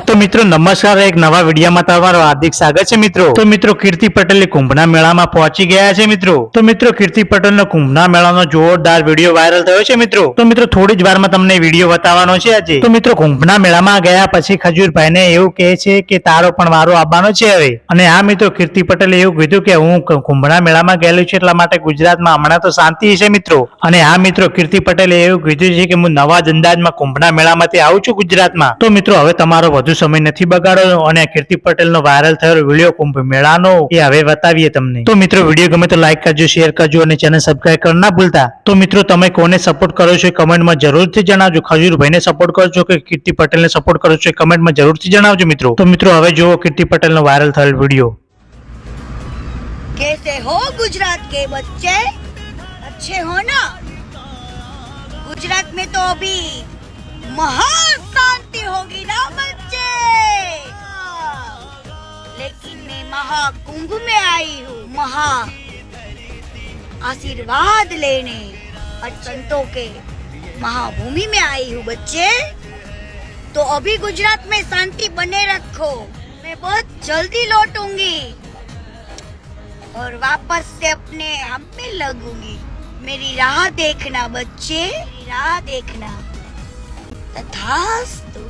તો મિત્રો નમસ્કાર, એક નવા વિડીયોમાં તમારું હાર્દિક સ્વાગત છે મિત્રો. તો મિત્રો કીર્તિ પટેલે કુંભના મેળામાં પહોંચી ગયા છે મિત્રો. તો મિત્રો કીર્તિ પટેલનો કુંભના મેળાનો જોરદાર વિડીયો વાયરલ થયો છે મિત્રો. તો મિત્રો થોડી જ વારમાં તમને વિડીયો બતાવવાનો છે આજે. તો મિત્રો કુંભના મેળામાં ગયા પછી ખજૂરભાઈને એવું કહે છે કે તારો પણ વારો આવવાનો છે હવે. અને આ મિત્રો કીર્તિ પટેલે એવું કીધું કે હું કુંભના મેળામાં ગયેલું છું, એટલા માટે ગુજરાતમાં હમણાં તો શાંતિ છે મિત્રો. અને આ મિત્રો કીર્તિ પટેલે એવું કીધું છે કે હું નવા જ અંદાજમાં કુંભના મેળામાંથી આવું છું ગુજરાતમાં. તો મિત્રો હવે તમારો વધુ સમય નથી બગાડો અને કીર્તિ પટેલનો વાયરલ થયેલો વિડીયો કુંભ મેળાનો એ હવે બતાવીએ તમને. તો મિત્રો વિડીયો ગમે તો લાઈક કરજો, શેર કરજો અને ચેનલ સબસ્ક્રાઇબ કરવા ના ભૂલતા. તો મિત્રો તમે કોને સપોર્ટ કરો છો કમેન્ટમાં જરૂરથી જણાવજો. ખજૂરભાઈને સપોર્ટ કરો છો કે કીર્તિ પટેલને સપોર્ટ કરો છો કમેન્ટમાં જરૂરથી જણાવજો મિત્રો. તો મિત્રો હવે જુઓ કીર્તિ પટેલનો વાયરલ થયેલ વિડીયો. कैसे हो गुजरात के बच्चे, अच्छे हो ना? गुजरात में तो अभी महा शांति होगी ना बच्चे, लेकिन मैं महाकुंभ में आई हूँ, महा आशीर्वाद लेने और संतों के महाभूमि में आई हूँ बच्चे. तो अभी गुजरात में शांति बने रखो, मैं बहुत जल्दी लौटूंगी और वापस से अपने हम में लगूंगी. मेरी राह देखना बच्चे, मेरी राह देखना. तथास्तु.